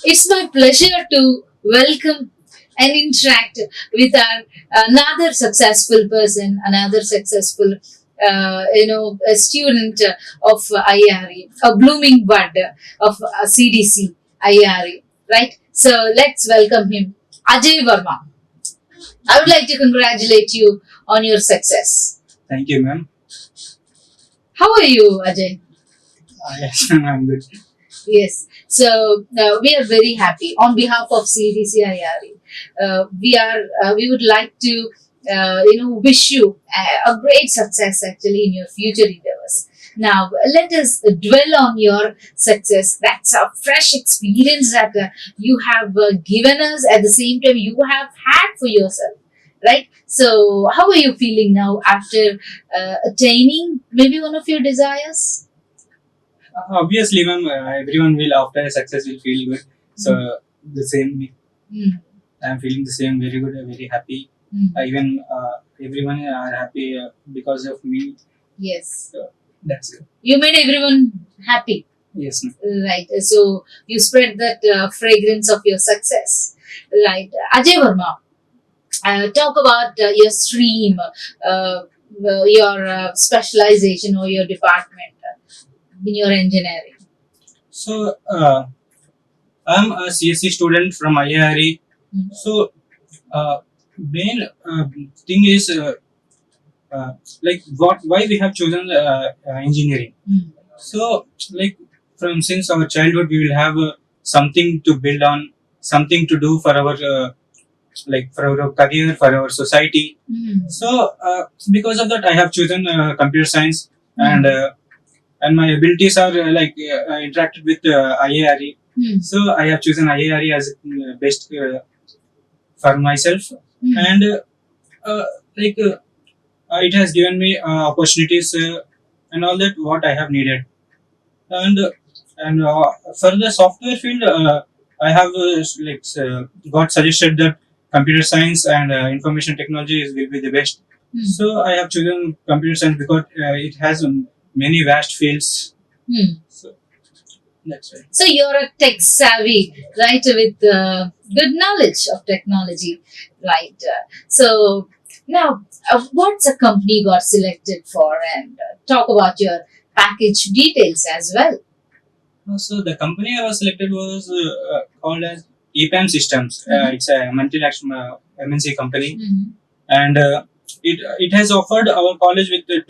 It's my pleasure to welcome and interact with our another successful person, another successful, a student of IARE, a blooming bud of CDC IARE, right? So let's welcome him, Ajay Varma. I would like to congratulate you on your success. Thank you, ma'am. How are you, Ajay? Yes, ma'am, I'm good. Yes. So we are very happy on behalf of CDCIRE. We would like to wish you a great success actually in your future endeavors. Now let us dwell on your success. That's a fresh experience that you have given us. At the same time, you have had for yourself. Right. So, how are you feeling now after attaining maybe one of your desires? Obviously, ma'am, everyone will after a success will feel good. So the same, Mm. I'm feeling the same. Very good, very happy. Even everyone are happy because of me. Yes. So that's it. You made everyone happy. Yes, ma'am. Right. So you spread that fragrance of your success. Right. Ajay Varma, talk about your stream, your specialization or your department in your engineering. So I'm a CSC student from IARE. So main thing is like what why we have chosen engineering. So like from since our childhood we will have something to build on, something to do for our like for our career, for our society. So because of that I have chosen computer science, and my abilities are interacted with IARE. So I have chosen IARE as best for myself. And uh, like it has given me opportunities and all that what I have needed. And for the software field, I have got suggested that computer science and information technology will be the best. So I have chosen computer science because it has many vast fields. So that's right. So you're a tech savvy, right, with good knowledge of technology, right? So now, what's a company got selected for, and talk about your package details as well. So the company I was selected was called as EPAM Systems. It's a multinational MNC company, and it has offered our college with the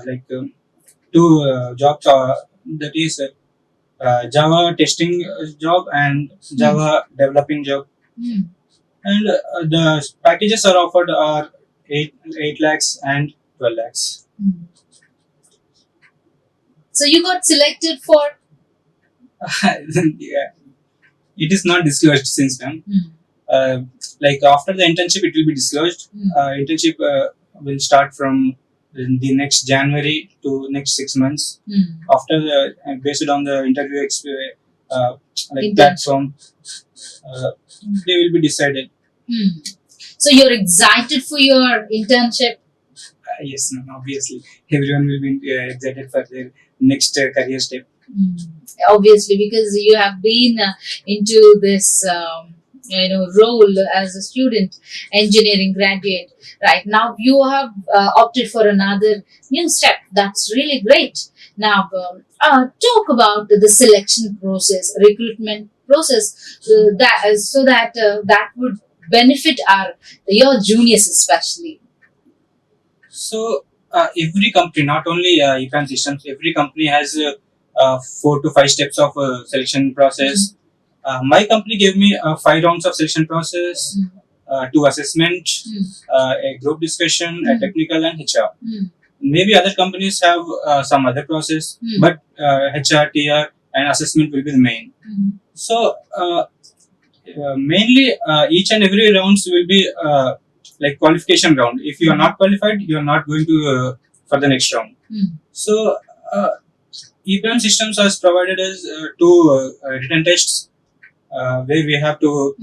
like two jobs. That is Java testing job and Java developing job. And the packages are offered are 8 lakhs and 12 lakhs. So you got selected for. Yeah, it is not disclosed since then. Like after the internship, it will be disclosed. Internship will start from the next January to next 6 months. After the based on the interview like platform, they will be decided. So you're excited for your internship? Yes, no, obviously everyone will be excited for their next career step. Obviously, because you have been into this role as a student engineering graduate. Right now you have opted for another new step. That's really great. Now talk about the selection process, recruitment process, that would benefit your juniors especially. So every company, not only EPAM systems, every company has 4 to 5 steps of selection process. My company gave me 5 rounds of selection process, 2 assessment, a group discussion, a technical, and HR. Maybe other companies have some other process, but HR, TR, and assessment will be the main. So mainly each and every rounds will be like qualification round. If you are not qualified, you are not going to for the next round. So EPAM systems has provided us 2 written tests where we have to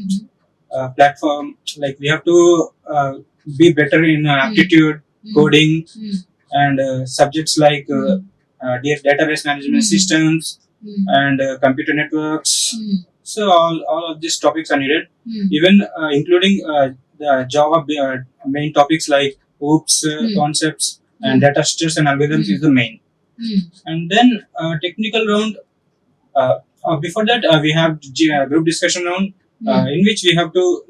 platform, like we have to be better in aptitude, coding, and subjects like database management systems, and computer networks. So all of these topics are needed, even including the Java main topics like OOPS concepts and data structures and algorithms is the main. And then technical round. Before that, we have group discussion round, in which we have to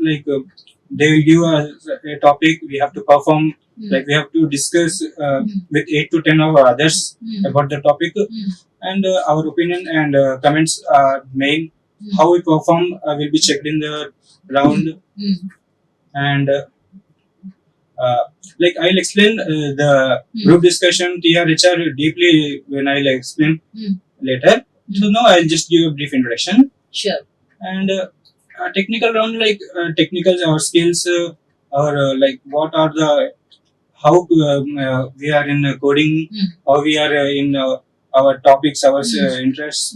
they will give a topic. We have to perform. Like we have to discuss with 8 to 10 of others about the topic, and our opinion and comments are main. How we perform will be checked in the round, and like I'll explain the group discussion TRHR deeply when I'll explain later. So now I'll just give a brief introduction. Sure. And technical round, like technicals, our skills, or like what are the how we are in coding, how we are in our topics, our interests,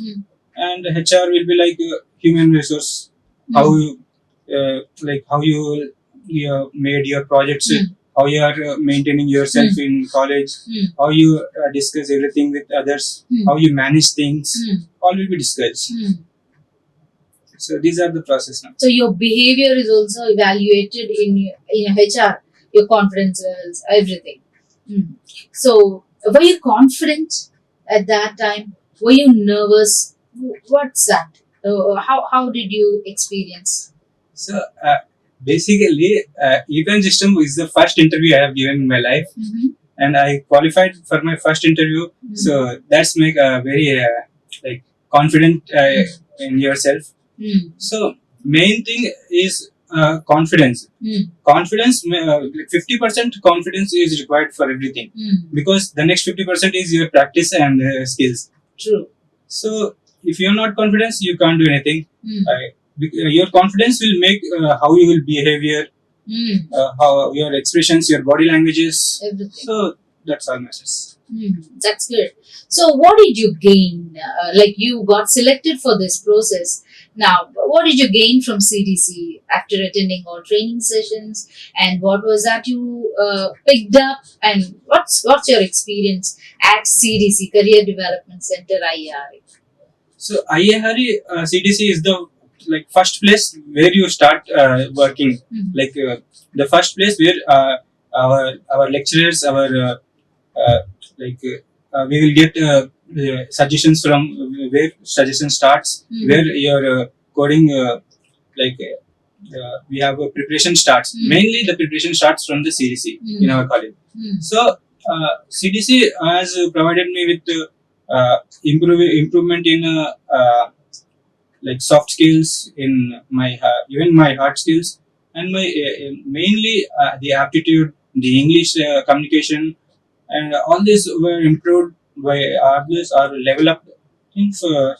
and HR will be like human resource, how you how you made your projects, how you are maintaining yourself in college, how you discuss everything with others, how you manage things, all will be discussed. So these are the process now. So your behavior is also evaluated in HR, your confidence levels, everything. So were you confident at that time? Were you nervous? What's that? How did you experience? So basically, EPAM system is the first interview I have given in my life, and I qualified for my first interview. So that's make very like confident in yourself. So main thing is confidence. Confidence, 50% confidence is required for everything, because the next 50% is your practice and skills. True. So if you're not confident, you can't do anything. Your confidence will make how you will behave, how your expressions, your body languages. Everything. So that's all matters. That's good. So what did you gain? Like you got selected for this process. Now, what did you gain from CDC after attending all training sessions? And what was that you picked up? And what's your experience at CDC, Career Development Center, IARE? So IARE CDC is the first place where you start working. The first place where our lecturers, our we will get suggestions from where suggestion starts, where your coding we have a preparation starts. Mainly the preparation starts from the CDC in our college. So CDC has provided me with improvement in soft skills, in my even my hard skills, and my mainly the aptitude, the English communication, and all these were improved by others or level up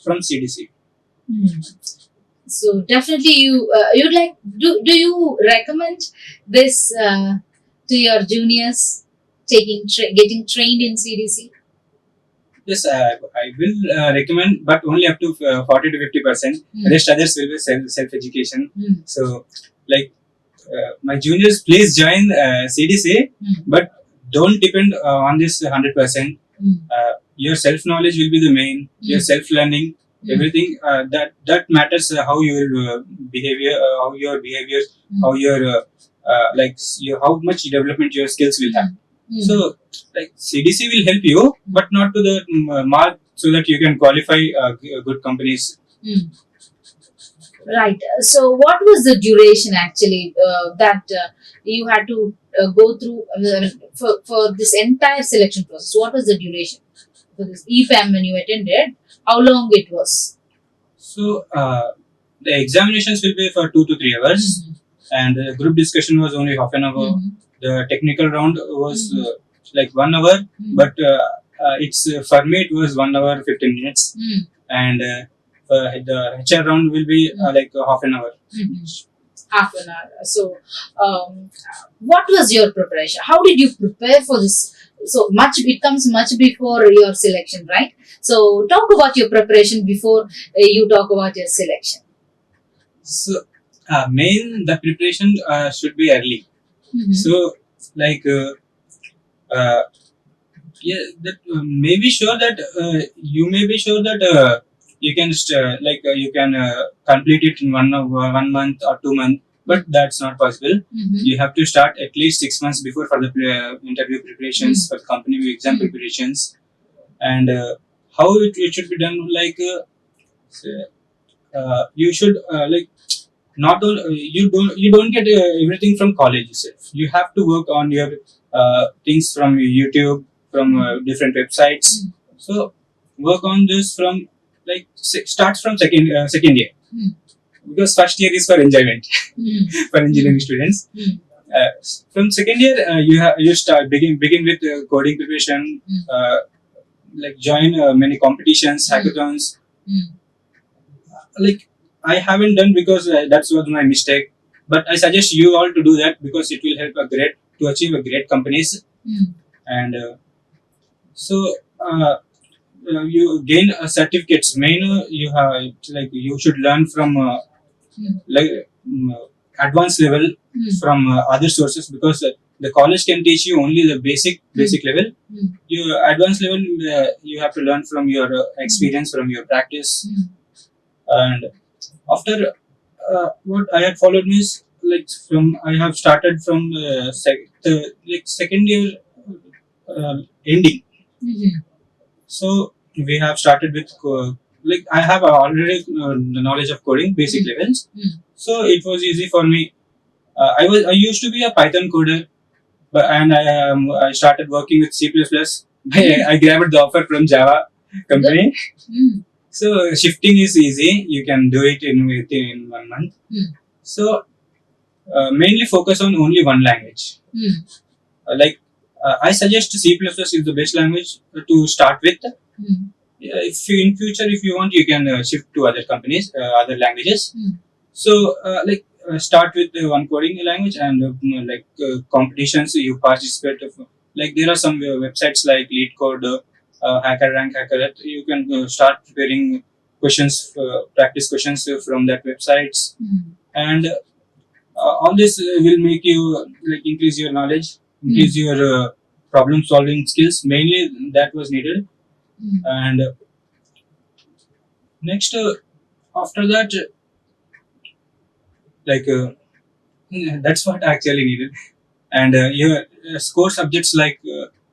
from CDC. So definitely you'd like do you recommend this to your juniors getting trained in CDC? Yes, I will recommend, but only up to 40 to 50%. Rest others will be self education. So my juniors, please join CDC, but don't depend on this 100%. Your self knowledge will be the main. Your self learning, everything that matters. How your behavior, how your behavior, how your how much development your skills will have. So CDC will help you, but not to the mark, so that you can qualify good companies. Right. So what was the duration actually that you had to go through for this entire selection process? What was the duration for this EPAM when you attended? How long it was? So the examinations will be for 2 to 3 hours, and the group discussion was only half an hour. The technical round was 1 hour, but it's for me it was 1 hour 15 minutes, and the HR round will be half an hour. Half an hour. So, what was your preparation? How did you prepare for this? So much, it comes much before your selection, right? So talk about your preparation before you talk about your selection. So the preparation should be early. So you may be sure that you can you can complete it in 1 month or 2 months, but that's not possible. You have to start at least 6 months before for the interview preparations, for the company exam preparations, and how it should be done. You should not only you don't get everything from college itself. You have to work on your things from YouTube, from different websites. So work on this from starts from second year, because first year is for enjoyment for engineering students. uh, from second year, you start begin with coding preparation, join many competitions, hackathons. Like, I haven't done because that's was my mistake. But I suggest you all to do that, because it will help a great to achieve a great companies. And so you gain certificates. Main you have you should learn from like advanced level from other sources, because the college can teach you only the basic level. You advanced level, you have to learn from your experience, from your practice. And after what I had followed means, I have started from second year ending. So we have started with I have already the knowledge of coding basic levels, so it was easy for me. I used to be a Python coder, but I started working with C++. I grabbed the offer from Java company. So shifting is easy. You can do it within 1 month. So mainly focus on only one language. I suggest C++ is the best language to start with. If you, in future, if you want, you can shift to other companies, other languages. So start with one coding language, and competitions you participate. There are some websites like LeetCode, Hacker Rank, Hacker. That you can start preparing questions, practice questions from that websites, and all this will make you increase your knowledge, increase your problem solving skills. Mainly that was needed. And next after that, like that's what actually needed. And your core subjects like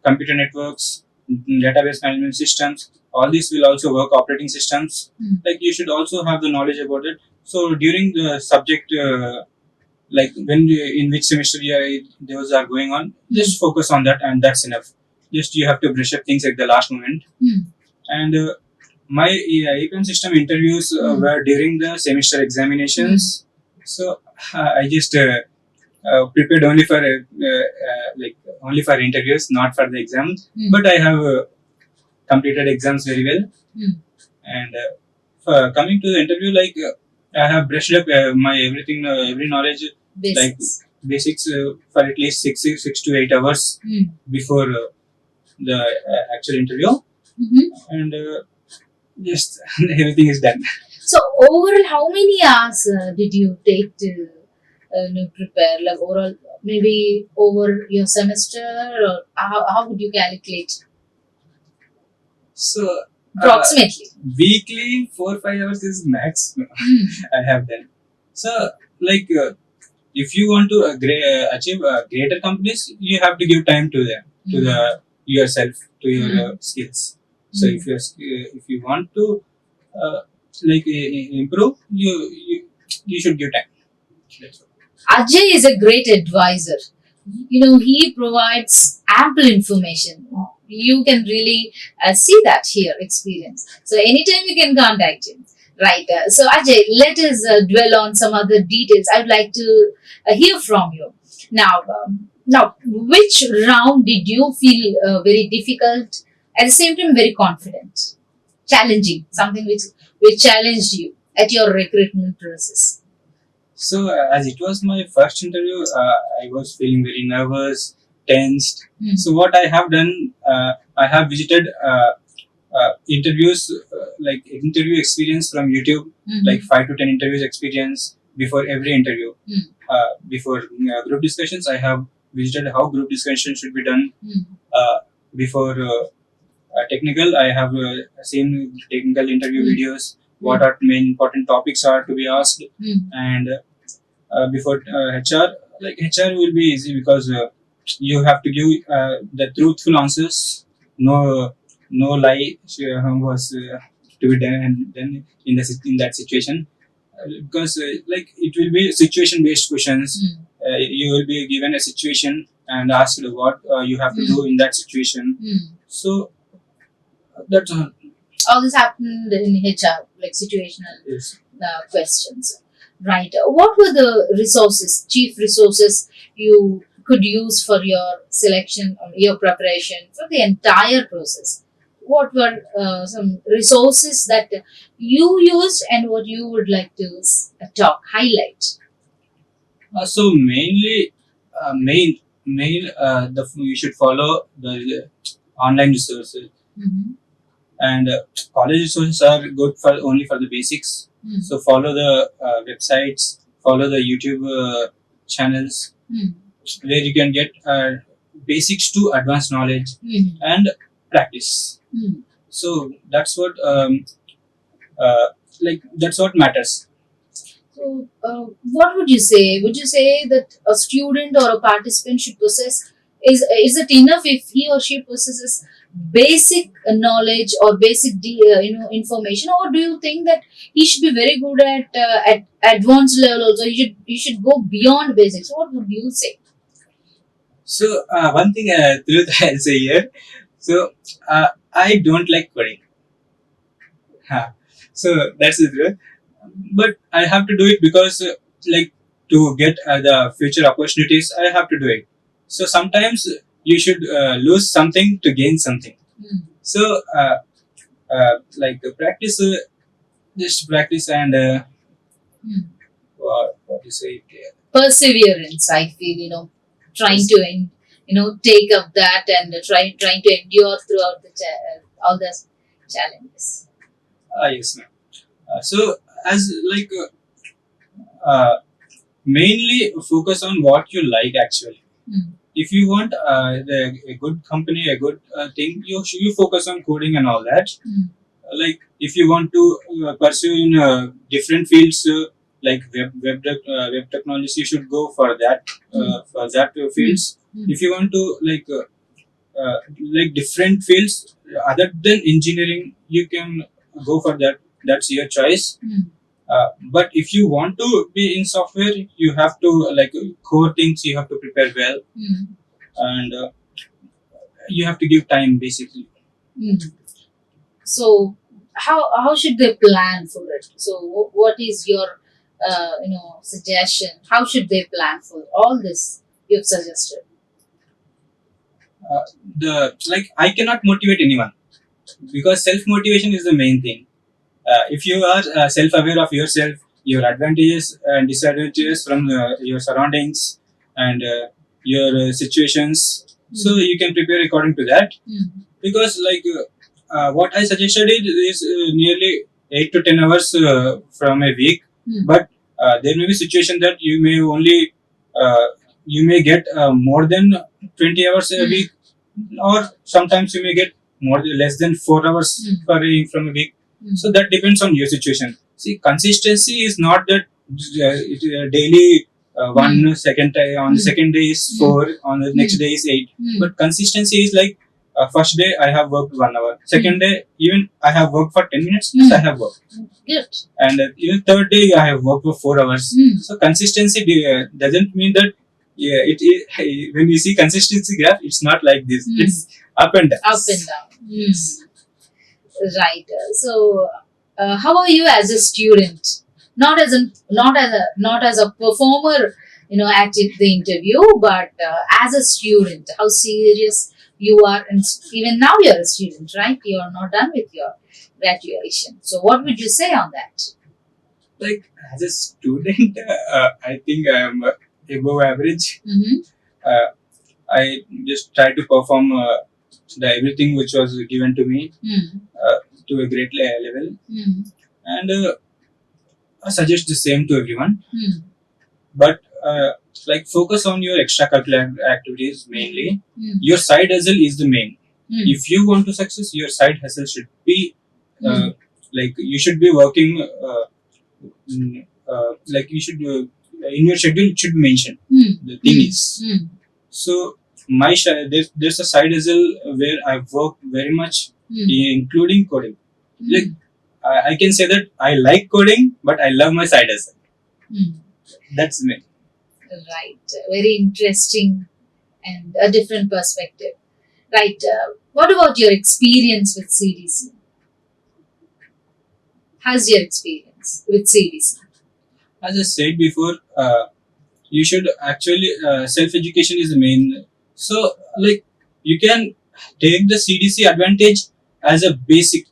computer networks, database management systems, all these will also work. Operating systems, you should also have the knowledge about it. So during the subject, in which semester those are going on, just focus on that, and that's enough. Just you have to brush up things at the last moment. And my econ system interviews were during the semester examinations. So I just prepared only for only for interviews, not for the exams. But I have completed exams very well. And for coming to the interview, I have brushed up my everything, every knowledge, basics for at least 6 to 8 hours before the actual interview. And just everything is done. So overall, how many hours did you take to prepare? Like overall, maybe over your semester, or how would you calculate So approximately? Weekly 4 5 hours is max. I have done. So if you want to achieve greater companies, you have to give time to them, to the yourself, to your skills. So if you want to improve, you should give time. That's all. Ajay is a great advisor. He provides ample information. You can really see that here, experience. So anytime you can contact him. Right. So Ajay, let us dwell on some other details. I would like to hear from you. Now, which round did you feel very difficult? At the same time, very confident, challenging, something which challenged you at your recruitment process. So as it was my first interview, I was feeling very nervous, tensed. So what I have done, I have visited interviews, interview experience from YouTube, like 5 to 10 interviews experience before every interview. Before group discussions, I have visited how group discussion should be done. Before technical, I have seen technical interview videos. what are main important topics are to be asked, and before HR, like HR will be easy because you have to give the truthful answers, no lie was to be done in in that situation, because like it will be situation based questions. You will be given a situation and asked what you have to do in that situation. So that's all. All this happened in HR, like situational Yes. questions. Right. What were the resources, chief resources you could use for your selection or your preparation for the entire process? What were some resources that you used and what you would like to highlight? So mainly, you should follow the online resources, and college resources are good for only for the basics. So follow the websites, follow the YouTube channels where you can get basics to advanced knowledge and practice. So that's what that's what matters. So, what would you say? Would you say that a student or a participant should possess is it enough if he or she possesses basic knowledge or basic information, or do you think that he should be very good at advanced level also? He should go beyond basics. What would you say? So one thing, truth I'll say here. So I don't like coding. Ha. So that's the truth. But I have to do it because, like, to get the future opportunities, I have to do it. So sometimes you should lose something to gain something. So, practice, just practice and what you say? Perseverance, I feel, trying to take up that and trying to endure throughout all the challenges. Yes, ma'am. So, as like uh, mainly focus on what you like actually. If you want a good company, a good thing, you focus on coding and all that. Like if you want to pursue in different fields like web technology, you should go for that fields. If you want to like different fields other than engineering, you can go for that. That's your choice. But if you want to be in software, you have to like core things. You have to prepare well, and you have to give time basically. So, how should they plan for it? So, what is your suggestion? How should they plan for all this you've suggested? The like I cannot motivate anyone because self motivation is the main thing. If you are self aware of yourself, your advantages and disadvantages from your surroundings and your situations, so you can prepare according to that. Because like what I suggested is nearly 8 to 10 hours from a week, but there may be situation that uh, you may get more than 20 hours a week, or sometimes you may get less than 4 hours from a week. So that depends on your situation. See, consistency is not that daily one second on the second day is 4, on the next day is 8. But consistency is like first day I have worked 1 hour, second day even I have worked for 10 minutes. Yes, I have worked. Good. And even third day I have worked for 4 hours. So consistency doesn't mean that when you see consistency graph, it's not like this. It's up and down. Up and down. Right. So, how are you as a student? Not as a performer, at the interview, but as a student, how serious you are, and even now you're a student, right? You are not done with your graduation. So, what would you say on that? Like as a student, I think I am above average. I just try to perform everything which was given to me to a great level, and I suggest the same to everyone. But like focus on your extracurricular activities mainly. Your side hustle is the main. If you want to success, your side hustle should be like you should be working like you should in your schedule it should be mentioned. The thing is, so there's a side hustle where I work very much, including coding. Like I can say that I like coding, but I love my side hustle. That's me. Right. Very interesting and a different perspective. Right. What about your experience with CDC? How's your experience with CDC? As I said before, you should actually self education is the main. So like you can take the CDC advantage as a basic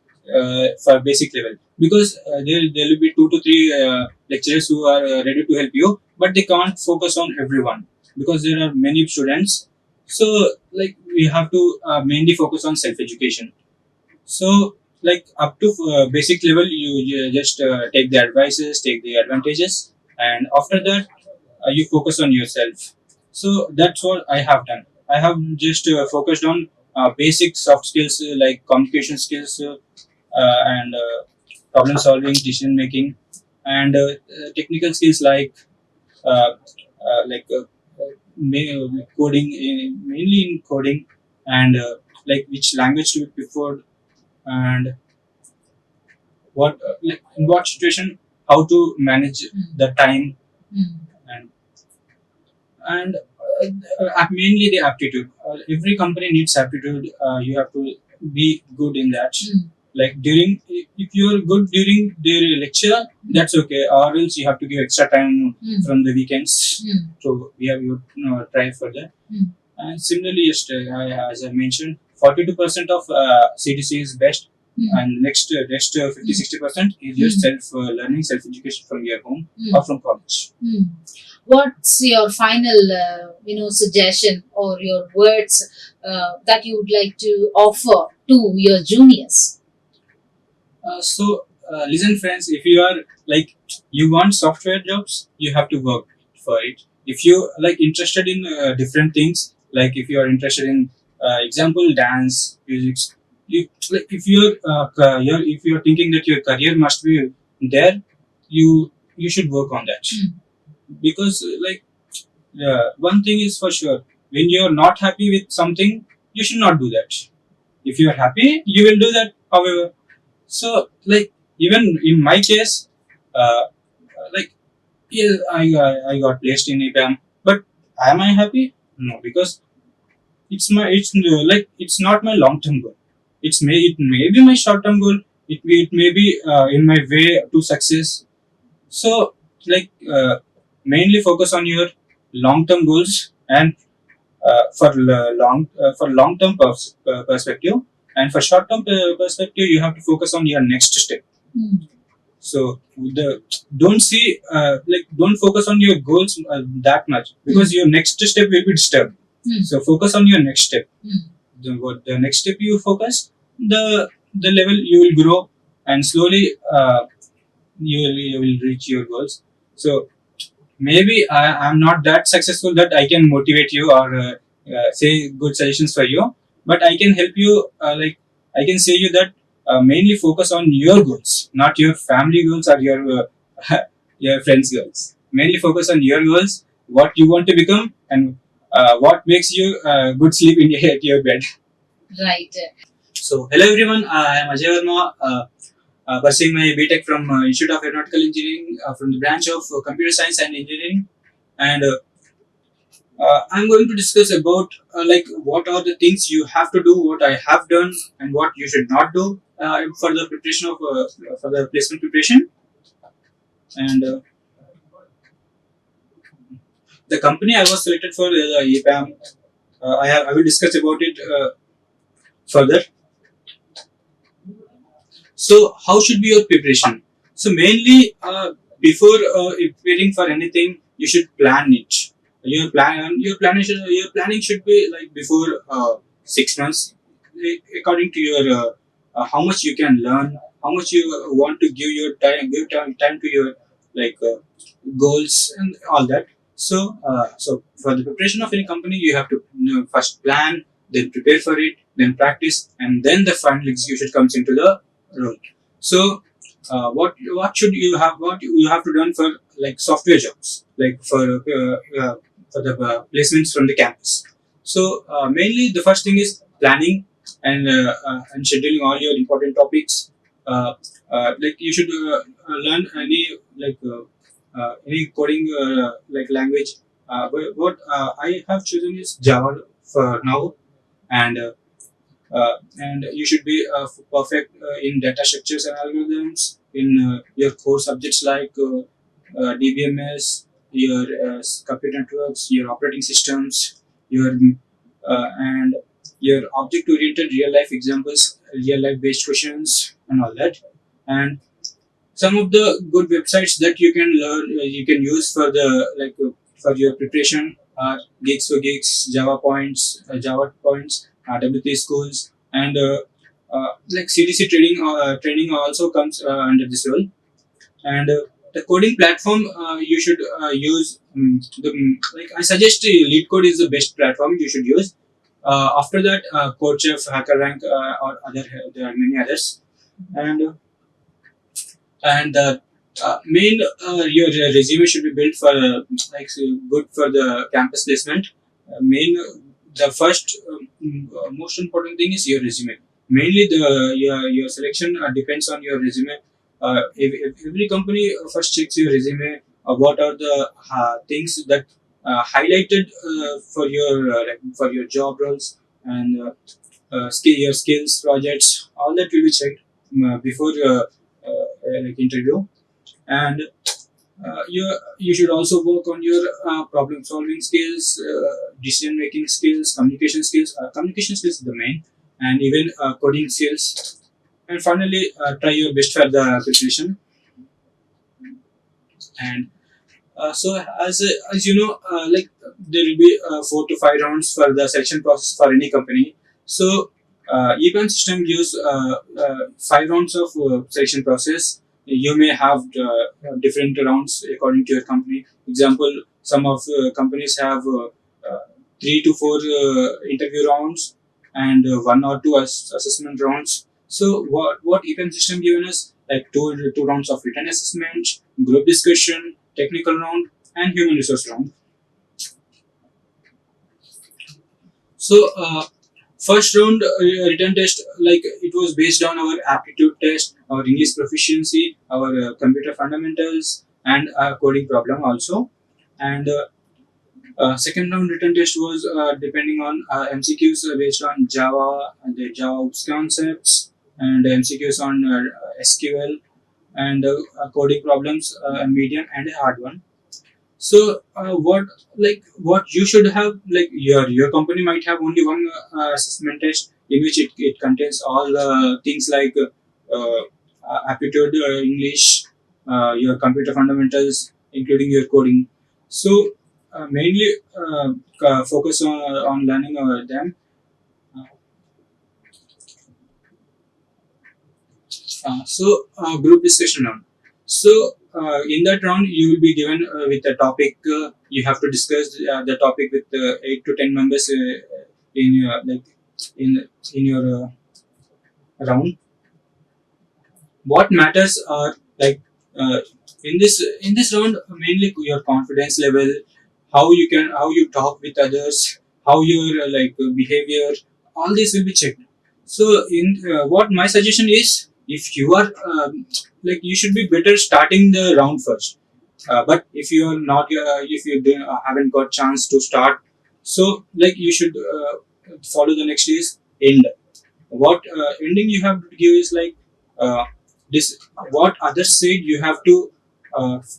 for basic level, because there will be 2 to 3 lecturers who are ready to help you, but they can't focus on everyone because there are many students. So like we have to mainly focus on self education. So, like up to basic level, you just take the advices, take the advantages, and after that, you focus on yourself. So that's what I have done. I have just focused on basic soft skills like communication skills and problem solving, decision making, and technical skills coding, mainly in coding, and like which language to be preferred, and what like in what situation how to manage the time, and mainly the aptitude. Every company needs aptitude. You have to be good in that. Like during, if you're good during the lecture, that's okay, or else you have to give extra time from the weekends. So we have you try for that. And similarly, yes, as I mentioned, 42% of CDC is best, and next 50-60% is your self learning, self education from your home or from college. What's your final suggestion or your words that you would like to offer to your juniors? Listen, friends, if you are like you want software jobs, you have to work for it. If you like interested in different things, like if you are interested in example dance, music, you like if you're thinking that your career must be there, you should work on that. Because like one thing is for sure, when you're not happy with something, you should not do that. If you're happy, you will do that however. So like even in my case, uh, like yeah, I got placed in EPAM, but am I happy? No, because it's not my long term goal. It may be my short term goal. It may be in my way to success. So like mainly focus on your long term goals, and for long term perspective, and for short term perspective, you have to focus on your next step. So the don't see don't focus on your goals that much, because your next step will be disturbed. So focus on your next step. The next step you focus, the level you will grow, and slowly you will reach your goals. So maybe I'm not that successful that I can motivate you or say good suggestions for you, but I can help you. I can say you that mainly focus on your goals, not your family goals or your your friends' goals. Mainly focus on your goals, what you want to become, and what makes you good sleep in at your bed. Right. So hello everyone, I am Ajay Varma. Pursuing my BTech from Institute of Aeronautical Engineering from the branch of Computer Science and Engineering, and I'm going to discuss about like what are the things you have to do, what I have done, and what you should not do for the preparation of for the placement preparation. And the company I was selected for the EPAM. I will discuss about it further. So, how should be your preparation? So, mainly before preparing for anything, you should plan it. Your planning should be like before 6 months, according to your how much you can learn, how much you want to give time to your like goals and all that. So for the preparation of any company, you have to first plan, then prepare for it, then practice, and then the final execution comes into the role. So what should you have, what you have to done for like software jobs, like for the placements from the campus. So mainly the first thing is planning and scheduling all your important topics. uh, like you should learn any coding like language. What I have chosen is Java for now. And you should be perfect in data structures and algorithms in your core subjects like DBMS, your computer networks, your operating systems, your and your object-oriented real-life examples, real-life based questions, and all that. And some of the good websites that you can learn, you can use for the for your preparation are Gigs for Gigs, Java Points, W3 schools, and like CDC training also comes under this role. And the coding platform you should use, like I suggest Lead Code is the best platform you should use. After that, CodeChef, HackerRank, or other there are many others. And and main your resume should be built for good for the campus placement. Main The first most important thing is your resume. Mainly your selection depends on your resume. If every company first checks your resume, what are the things that highlighted for your job roles, and your skills, projects, all that will be checked before interview. And you should also work on your problem solving skills, decision making skills, communication skills. Communication skills is the main, and even coding skills. And finally, try your best for the preparation. And so as you know, like there will be 4 to 5 rounds for the selection process for any company. So EPAM system gives 5 rounds of selection process. You may have different rounds according to your company. Example, some of companies have 3 to 4 interview rounds and 1 or 2 assessment rounds. So what EPAM system given us, like two rounds of written assessment, group discussion, technical round, and human resource round. So first round written test, like it was based on our aptitude test, our English proficiency, our computer fundamentals, and coding problem also. And second round written test was depending on MCQs based on Java and the Java OOPS concepts, and MCQs on SQL, and coding problems, a medium and a hard one. So what you should have, like your company might have only one assessment test in which it contains all things like aptitude, English, your computer fundamentals, including your coding. So mainly focus on learning them. Group discussion round. So in that round, you will be given with a topic. You have to discuss the topic with 8 to 10 members in your in your round. What matters are like in this round, mainly your confidence level, how you talk with others, how your behavior, all this will be checked. So in what my suggestion is, if you are you should be better starting the round first. But if you are not if you haven't got chance to start, so like you should follow the next is end. What ending you have to give is like uh, this what others said, you have to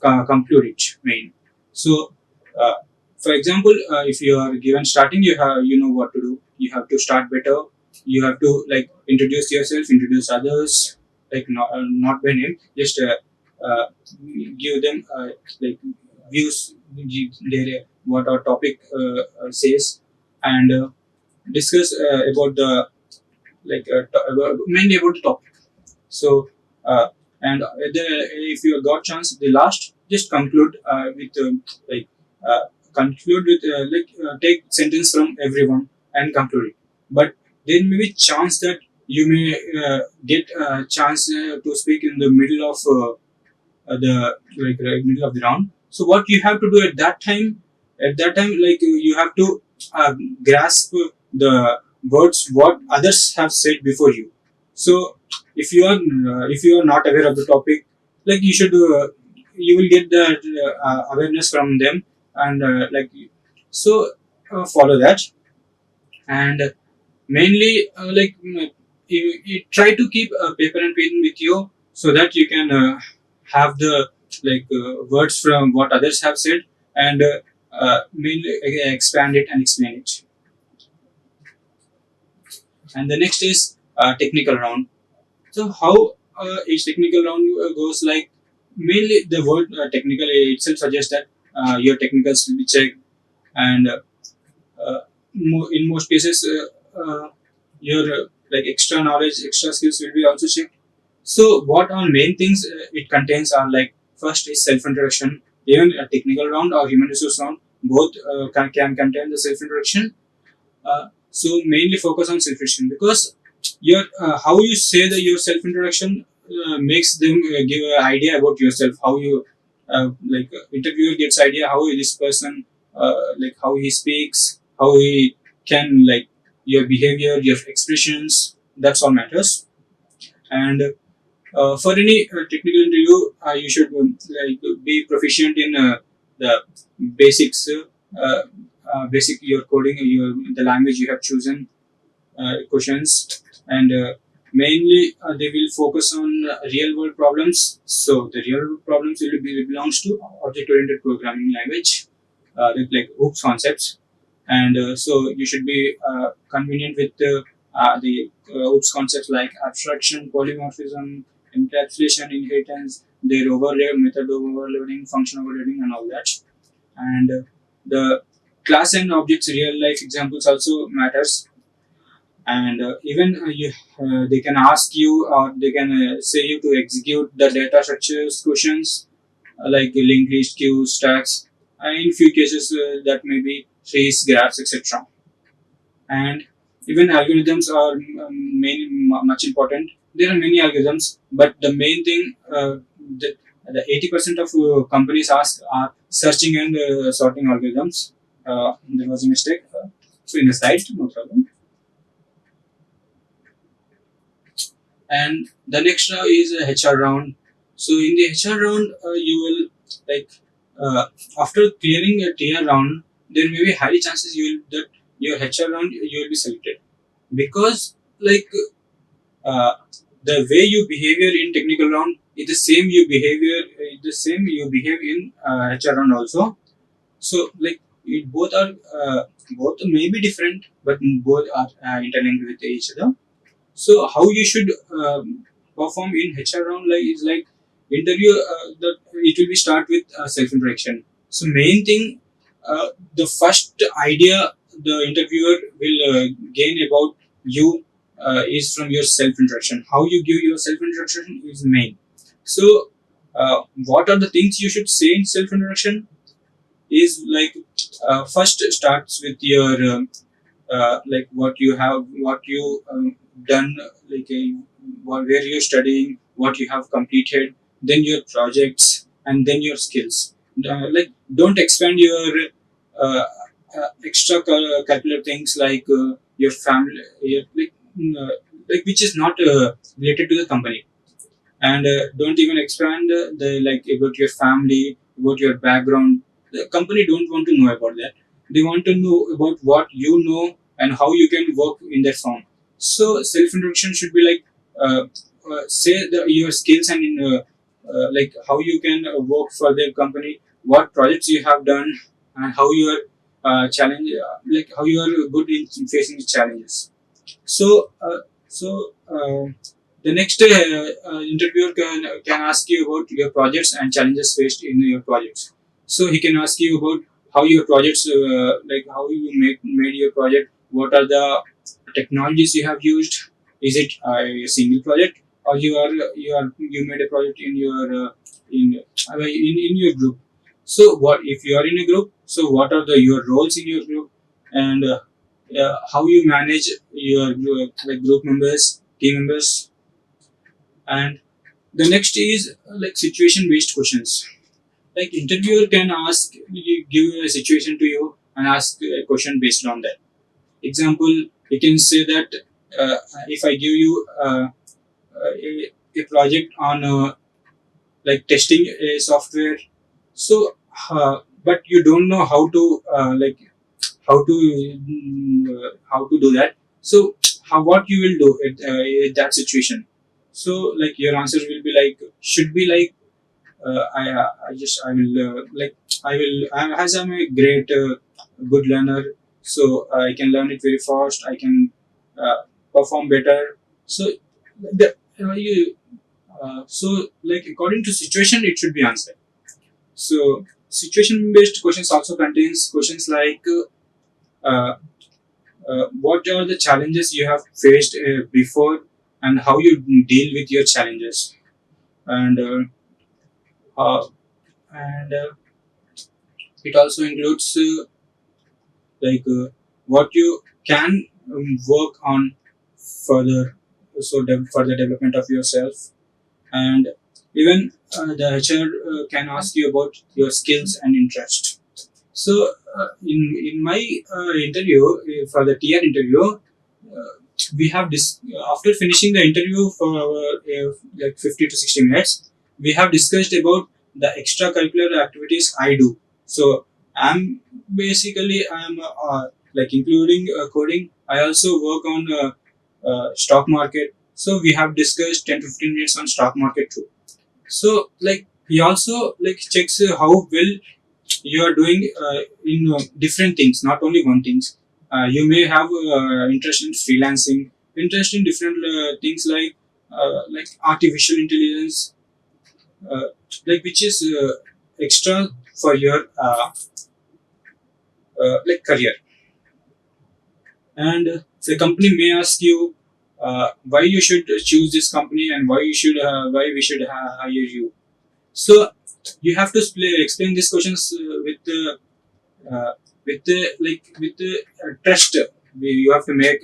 conclude it main. So uh, for example, if you are given starting, you know what to do. You have to start better. You have to like introduce yourself, introduce others, like not by name, just uh, give them like views, their what our topic says, and discuss about the mainly about the topic. So and if you got chance the last, just conclude with like conclude with take sentence from everyone and conclude it. But there may be chance that you may get a chance to speak in the middle of the middle of the round. So what you have to do at that time, like you have to grasp the words what others have said before you. So if you are not aware of the topic, like you should you will get the awareness from them, and so follow that. And mainly you try to keep a paper and pen with you, so that you can have the words from what others have said, and mainly expand it and explain it. And the next is technical round. So how each technical round goes, like mainly the word technical itself suggests that your technicals will be checked, and in most cases your extra knowledge, extra skills will be also checked. So what are main things it contains are like, first is self introduction. Even a technical round or human resource round, both can contain the self introduction. So mainly focus on self introduction, because your how you say the your self introduction makes them give an idea about yourself. How you interviewer gets idea how this person how he speaks, how he can your behavior, your expressions. That's all matters. And for any technical interview, you should be proficient in the basics, basic your coding, your the language you have chosen, questions, and mainly they will focus on real world problems. So the real world problems will be belongs to object oriented programming language, like OOPS concepts. And so you should be convenient with the OOPS concepts like abstraction, polymorphism, encapsulation, inheritance, their overlay, method overloading, function overloading, and all that. And the class and objects real life examples also matters. And even they can ask you, or they can say you to execute the data structures questions, like linked list, queues, stacks, and in few cases that may be trace, graphs, etc. And even algorithms are much important. There are many algorithms, but the main thing that the 80% of companies ask are searching and sorting algorithms. There was a mistake. So in the slide, no problem. And the next is a HR round. So in the HR round, you will like after clearing a TR round, there may be high chances you will that your HR round you will be selected, because uh, the way you behavior in technical round is the same you behavior the same you behave in HR round also. So it both may be different, but both are interlinked with each other. So how you should perform in HR round is like interview. That it will be start with self introduction. So main thing, the first idea the interviewer will gain about you is from your self introduction. How you give your self introduction is main. So what are the things you should say in self introduction is like, first starts with your what you have, what you done, where you're studying, what you have completed, then your projects, and then your skills. Don't expand your extra curricular things like your family, which is not related to the company. And don't even expand the about your family, about your background. The company don't want to know about that. They want to know about what you know and how you can work in that firm. So self introduction should be like, say your skills, and in how you can work for their company, what projects you have done, and how you are challenge how you are good in facing the challenges. So, the next interviewer can ask you about your projects and challenges faced in your projects. So he can ask you about how your projects, how you made your project. What are the technologies you have used? Is it a single project, or you made a project in your in your group? So what if you are in a group? So what are the your roles in your group, and how you manage your group members, team members. And the next is like situation based questions. Like interviewer can ask you, give a situation to you and ask a question based on that. Example, you can say that uh, if I give you a project on like testing a software, so but you don't know how to how to do that. So how what you will do at that situation? So like your answer will be like should be like I just I will like I will as I'm a great good learner, so I can learn it very fast. I can perform better. So the you so like according to situation, it should be answered. So situation based questions also contains questions like uh, what are the challenges you have faced before and how you deal with your challenges and uh, and it also includes what you can work on further, so for the development of yourself. And even the HR can ask you about your skills and interest. So in my interview for the TR interview, we have this after finishing the interview for our like 50 to 60 minutes, we have discussed about the extracurricular activities I do. So I'm I'm like including coding. I also work on stock market. So we have discussed 10 to 15 minutes on stock market too. So like he also like checks how well you are doing in different things, not only one things. You may have interest in freelancing, interest in different things like artificial intelligence, uh, like which is extra for your like career. And the company may ask you why you should choose this company and why we should hire you. So you have to explain these questions uh, with the trust. You have to make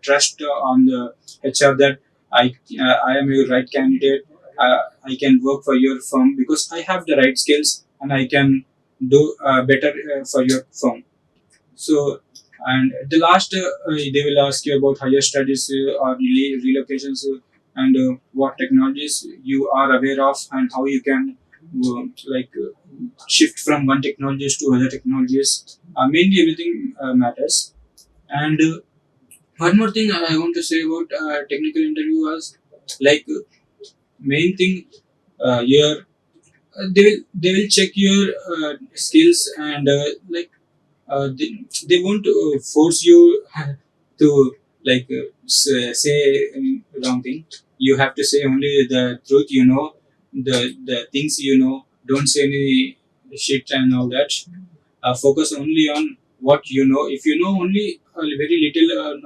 trust on the HR that I am a right candidate. I can work for your firm because I have the right skills and I can do better for your firm. So, and at the last, they will ask you about higher studies or relocations and what technologies you are aware of and how you can shift from one technologies to other technologies. Mainly, everything matters. And one more thing I want to say about technical interview was like main thing here they will check your skills and they won't force you to say wrong thing. You have to say only the truth, you know, the things you know. Don't say any shit and all that. Focus only on what you know. If you know only very little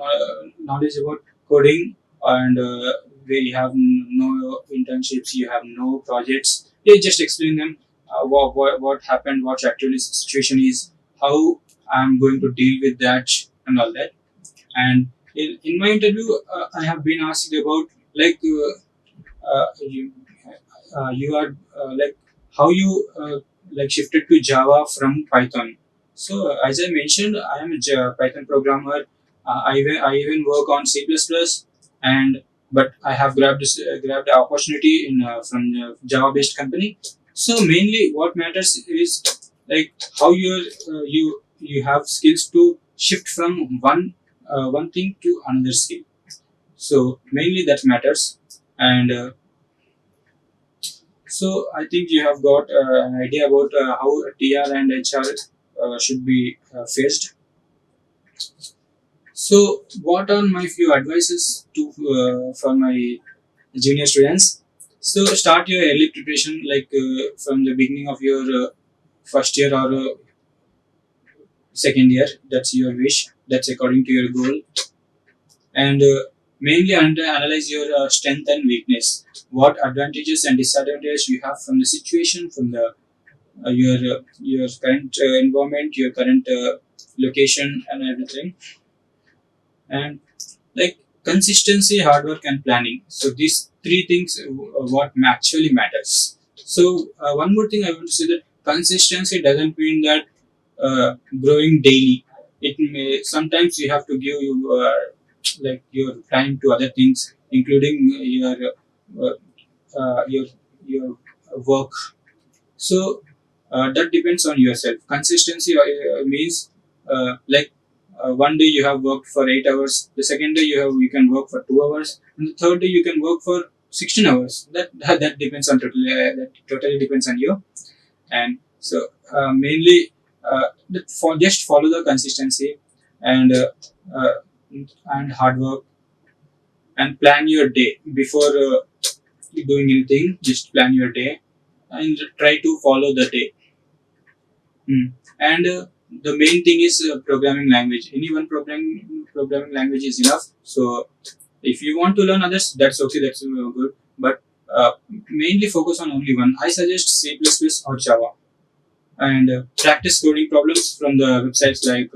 knowledge about coding and where you have no internships, you have no projects, you just explain them what happened, what actually situation is, how I'm going to deal with that and all that. And in my interview, I have been asked about like you, you are like how you like shifted to Java from Python. So as I mentioned, I am a Python programmer. I even work on C++, and but I have grabbed the opportunity in from the Java based company. So mainly, what matters is like how you have skills to shift from one thing to another skill. So mainly that matters. And so I think you have got an idea about how TR and HR should be faced. So what are my few advices to for my junior students? So start your early preparation like from the beginning of your first year or second year. That's your wish. That's according to your goal. And mainly analyze your strength and weakness. What advantages and disadvantages you have from the situation, from the your current environment, your current location, and everything. And like consistency, hard work, and planning. So these three things what actually matters. So one more thing I want to say, that consistency doesn't mean that growing daily. It may sometimes you have to give your time to other things, including uh, your your work. So that depends on yourself. Consistency means one day you have worked for 8 hours, the second day you can work for 2 hours, and the third day you can work for 16 hours. That depends on that totally depends on you. And so mainly just follow the consistency and uh, and hard work, and plan your day before doing anything. Just plan your day and try to follow the day. And the main thing is programming language. Any one programming language is enough. So if you want to learn others, that's okay. That's good. But mainly focus on only one. I suggest C++ or Java, and practice coding problems from the websites like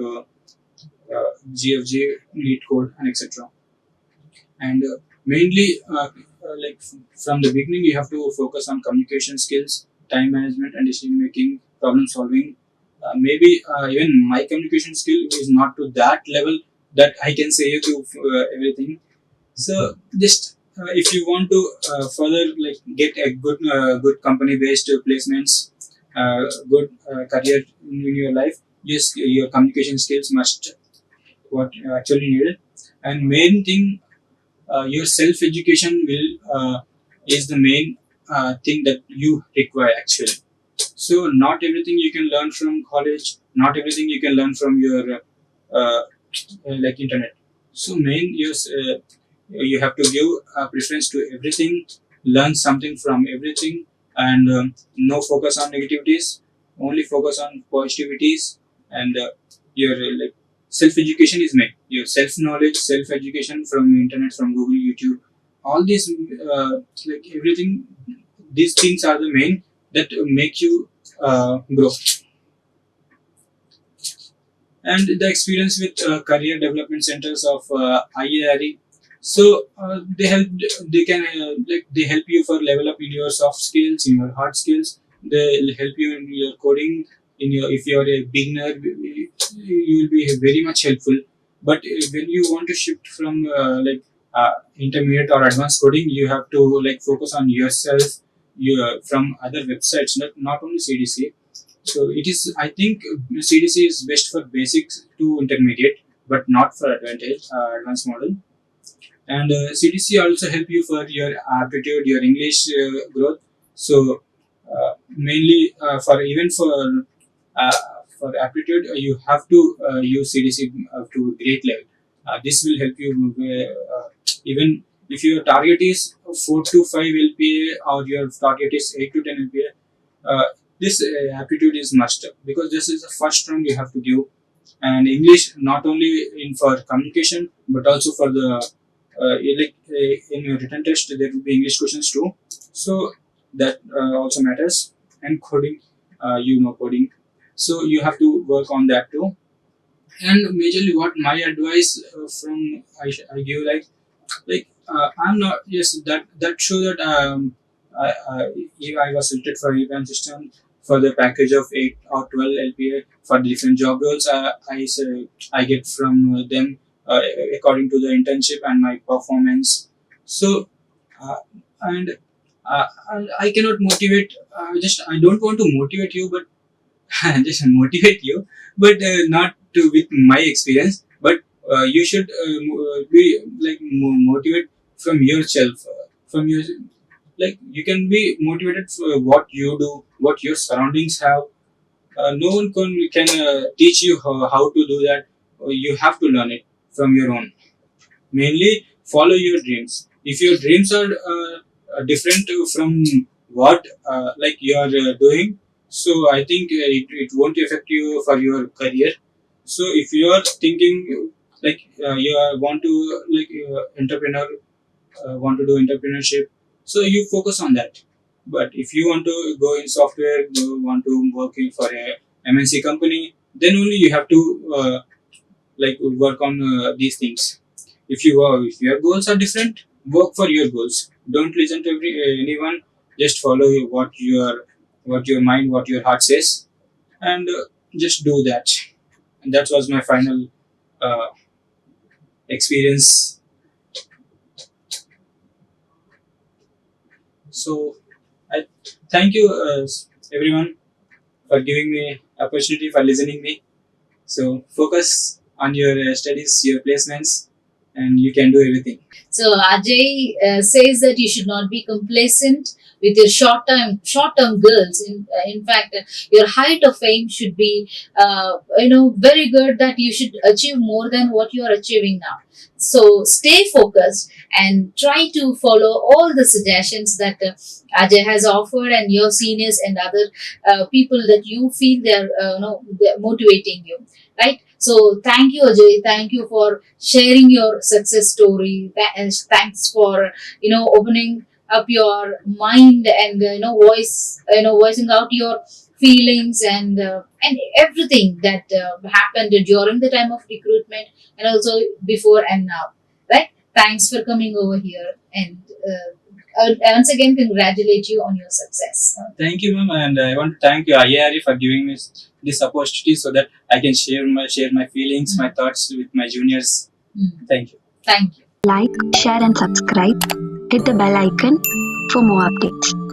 GFG, Lead Code, and etc. And mainly from the beginning you have to focus on communication skills, time management, and decision making, problem solving. Maybe even my communication skill is not to that level that I can say you to everything. So just if you want to further get a good company based placements, good career in your life, yes, your communication skills must what actually needed. And main thing, your self education will is the main thing that you require actually. So not everything you can learn from college, not everything you can learn from your internet. So main you have to give preference to everything, learn something from everything, and no focus on negativities, only focus on positivities. And your self education is main. Your self knowledge, self education from internet, from Google, YouTube, all these everything. These things are the main that make you grow. And the experience with career development centers of IARE. So they can they help you for level up in your soft skills, in your hard skills. They'll help you in your coding. In your if you are a beginner, you will be very much helpful. But when you want to shift from intermediate or advanced coding, you have to focus on yourself. You from other websites, not only CDC. So it is, I think, CDC is best for basics to intermediate, but not for advanced model. And CDC also help you for your aptitude, your English growth. So mainly uh, for aptitude, you have to use CDC to great level. This will help you even if your target is 4 to 5 LPA or your target is 8 to 10 LPA. This aptitude is must, because this is the first round you have to give. And English not only in for communication but also for the in your written test there will be English questions too. So that also matters. And coding, coding, so you have to work on that too. And majorly what my advice I give, I'm not, yes, that show that I was selected for event system for the package of 8 or 12 LPA for the different job roles. I get from them according to the internship and my performance. So uh, and I cannot motivate. Just I don't want to motivate you, but just motivate you, but not to with my experience. But you should be motivate from yourself, from your you can be motivated for what you do, what your surroundings have. No one can teach you how to do that. You have to learn it from your own. Mainly follow your dreams. If your dreams are different from what you are doing, so I think it won't affect you for your career. So if you are thinking you want to entrepreneur, want to do entrepreneurship, so you focus on that. But if you want to go in software, you want to working for a MNC company, then only you have to work on these things. if your goals are different, work for your goals. Don't listen to anyone. Just follow what your mind, what your heart says, and just do that. And that was my final uh, experience. So I thank you, everyone, for giving me opportunity, for listening me. So focus on your studies, your placements, and you can do everything. So Ajay says that you should not be complacent with your short term goals. In fact, your height of fame should be very good, that you should achieve more than what you are achieving now. So stay focused and try to follow all the suggestions that Ajay has offered, and your seniors and other people that you feel they're motivating you, right? So thank you, Ajay. Thank you for sharing your success story. And thanks for opening up your mind and voicing out your feelings and everything that happened during the time of recruitment, and also before and now. Right? Thanks for coming over here, and once again congratulate you on your success. Thank you, ma'am, and I want to thank you, IARE, for giving me this opportunity so that I can share my feelings, my thoughts with my juniors. Thank you. Thank you. Like, share, and subscribe. Hit the bell icon for more updates.